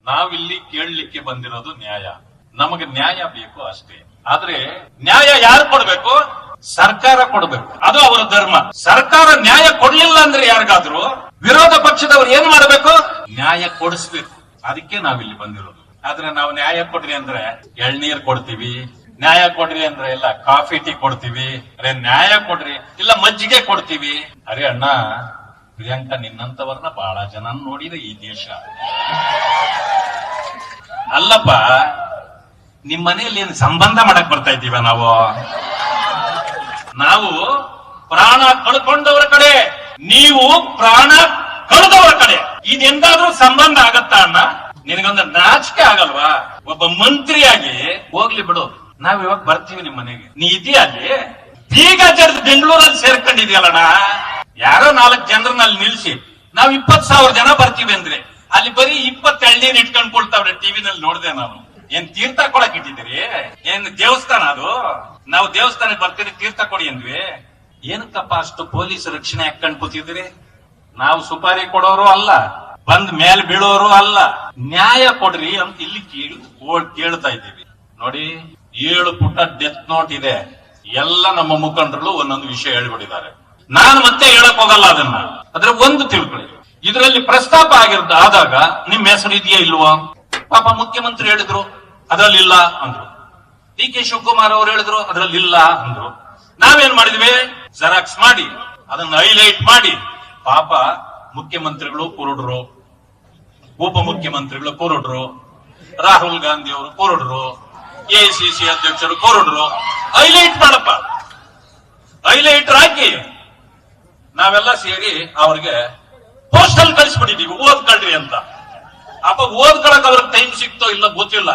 ನಾವಿಲ್ಲಿ ಕೇಳಲಿಕ್ಕೆ ಬಂದಿರೋದು ನ್ಯಾಯ. ನಮಗೆ ನ್ಯಾಯ ಬೇಕು ಅಷ್ಟೇ. ಆದ್ರೆ ನ್ಯಾಯ ಯಾರು ಕೊಡ್ಬೇಕು? ಸರ್ಕಾರ ಕೊಡ್ಬೇಕು. ಅದು ಅವರ ಧರ್ಮ. ಸರ್ಕಾರ ನ್ಯಾಯ ಕೊಡ್ಲಿಲ್ಲ ಅಂದ್ರೆ ಯಾರಿಗಾದ್ರು ವಿರೋಧ ಪಕ್ಷದವ್ರು ಏನ್ ಮಾಡಬೇಕು? ನ್ಯಾಯ ಕೊಡಿಸ್ಬೇಕು. ಅದಕ್ಕೆ ನಾವಿಲ್ಲಿ ಬಂದಿರೋದು. ಆದ್ರೆ ನಾವು ನ್ಯಾಯ ಕೊಡ್ರಿ ಅಂದ್ರೆ ಎಳ್ನೀರ್ ಕೊಡ್ತೀವಿ, ನ್ಯಾಯ ಕೊಡ್ರಿ ಅಂದ್ರೆ ಇಲ್ಲ ಕಾಫಿ ಟೀ ಕೊಡ್ತೀವಿ, ಅರೆ ನ್ಯಾಯ ಕೊಡ್ರಿ ಇಲ್ಲ ಮಜ್ಜಿಗೆ ಕೊಡ್ತೀವಿ. ಅರೆ ಅಣ್ಣ, ಪ್ರಿಯಾಂಕಾ ನಿನ್ನಂತವರನ್ನ ಬಹಳ ಜನ ನೋಡಿದೆ ಈ ದೇಶ. ಅಲ್ಲಪ್ಪ, ನಿಮ್ ಮನೆಯಲ್ಲಿ ಏನ್ ಸಂಬಂಧ ಮಾಡಕ್ ಬರ್ತಾ ಇದ್ದೀವ ನಾವು? ನಾವು ಪ್ರಾಣ ಕಳ್ಕೊಂಡವರ ಕಡೆ, ನೀವು ಪ್ರಾಣ ಕಳೆದವರ ಕಡೆ. ಇದೆಂದಾದ್ರೂ ಸಂಬಂಧ ಆಗತ್ತಾ ಅಣ್ಣ? ನಿನಗೊಂದು ನಾಚಿಕೆ ಆಗಲ್ವಾ? ಒಬ್ಬ ಮಂತ್ರಿಯಾಗಿ ಹೋಗ್ಲಿ ಬಿಡು, ನಾವ್ ಇವಾಗ ಬರ್ತೀವಿ ನಿಮ್ ಮನೆಗೆ, ನೀ ಇದೆಯಾ ಅಲ್ಲಿ? ಬೀಗ ಜಡ್ದು ಬೆಂಗಳೂರಲ್ಲಿ ಸೇರ್ಕೊಂಡಿದ್ಯಲ್ಲಣ್ಣ. ಯಾರೋ 4 ಜನರನ್ನ ಅಲ್ಲಿ ನಿಲ್ಸಿ ನಾವ್ 20,000 ಜನ ಬರ್ತೀವಿ ಅಂದ್ರೆ ಅಲ್ಲಿ ಬರೀ 20 ಎಳ್ನೀರ್ ಇಟ್ಕೊಂಡ್ ಕೊಡ್ತಾವ್ರೆ. ಟಿವಿನಲ್ಲಿ ನೋಡ್ದೆ ನಾನು. ಏನ್ ತೀರ್ಥ ಕೊಡಕ್ ಇಟ್ಟಿದ್ದೀರಿ? ಏನ್ ದೇವಸ್ಥಾನ ಅದು? ನಾವು ದೇವಸ್ಥಾನಕ್ಕೆ ಬರ್ತೀರಿ, ತೀರ್ಥ ಕೊಡಿ ಅಂದ್ವಿ. ಏನಕ್ಕಪ್ಪ ಅಷ್ಟು ಪೊಲೀಸ್ ರಕ್ಷಣೆ ಹಾಕೊಂಡ್ ಕೂತಿದ್ದೀರಿ? ನಾವು ಸುಪಾರಿ ಕೊಡೋರು ಅಲ್ಲ, ಬಂದ್ ಮೇಲ್ ಬೀಳೋರು ಅಲ್ಲ. ನ್ಯಾಯ ಕೊಡ್ರಿ ಅಂತ ಇಲ್ಲಿ ಕೇಳ್ತಾ ಇದ್ದೀವಿ. ನೋಡಿ, 7 ಪುಟ ಡೆತ್ ನೋಟ್ ಇದೆ. ಎಲ್ಲ ನಮ್ಮ ಮುಖಂಡರು ಒಂದೊಂದು ವಿಷಯ ಹೇಳ್ಬಿಟ್ಟಿದ್ದಾರೆ. ನಾನು ಮತ್ತೆ ಹೇಳಕ್ ಹೋಗಲ್ಲ ಅದನ್ನ. ಆದ್ರೆ ಒಂದು ತಿಳ್ಕೊಳ್ಳಿ, ಇದರಲ್ಲಿ ಪ್ರಸ್ತಾಪ ಆದಾಗ ನಿಮ್ ಹೆಸರು ಇದೆಯಾ ಇಲ್ವಾ? ಪಾಪ ಮುಖ್ಯಮಂತ್ರಿ ಹೇಳಿದ್ರು ಅದ್ರಲ್ಲಿ ಇಲ್ಲ ಅಂದ್ರು, ಡಿ ಕೆ ಶಿವಕುಮಾರ್ ಅವರು ಹೇಳಿದ್ರು ಅದ್ರಲ್ಲಿ ಇಲ್ಲ ಅಂದ್ರು. ನಾವೇನ್ ಮಾಡಿದ್ವಿ? ಜೆರಾಕ್ಸ್ ಮಾಡಿ ಅದನ್ನ ಹೈಲೈಟ್ ಮಾಡಿ, ಪಾಪ ಮುಖ್ಯಮಂತ್ರಿಗಳು ಕುರುಡ್ರು, ಉಪಮುಖ್ಯಮಂತ್ರಿಗಳು ಕುರುಡ್ರು, ರಾಹುಲ್ ಗಾಂಧಿ ಅವರು ಕುರುಡ್ರು, ಎಐಸಿಸಿ ಅಧ್ಯಕ್ಷರು ಕುರುಡ್ರು. ಹೈಲೈಟ್ ಮಾಡಪ್ಪ, ಹೈಲೈಟ್ ಹಾಕಿ ನಾವೆಲ್ಲ ಸೇರಿ ಅವ್ರಿಗೆ ಪೋಸ್ಟಲ್ ಕಳಿಸ್ಬಿಟ್ಟಿದೀವಿ, ಓದ್ಕೊಳ್ರಿ ಅಂತ. ಅಪ್ಪ ಓದ್ಕೊಳಕ್ ಅವ್ರಿಗೆ ಟೈಮ್ ಸಿಕ್ತೋ ಇಲ್ಲ ಗೊತ್ತಿಲ್ಲ,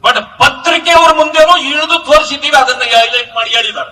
ಬಟ್ ಪತ್ರಿಕೆ ಅವ್ರ ಮುಂದೆನೂ ಇಳಿದು ತೋರಿಸಿದೀವಿ, ಅದನ್ನ ಹೈಲೈಟ್ ಮಾಡಿ ಹೇಳಿದ್ದಾರೆ.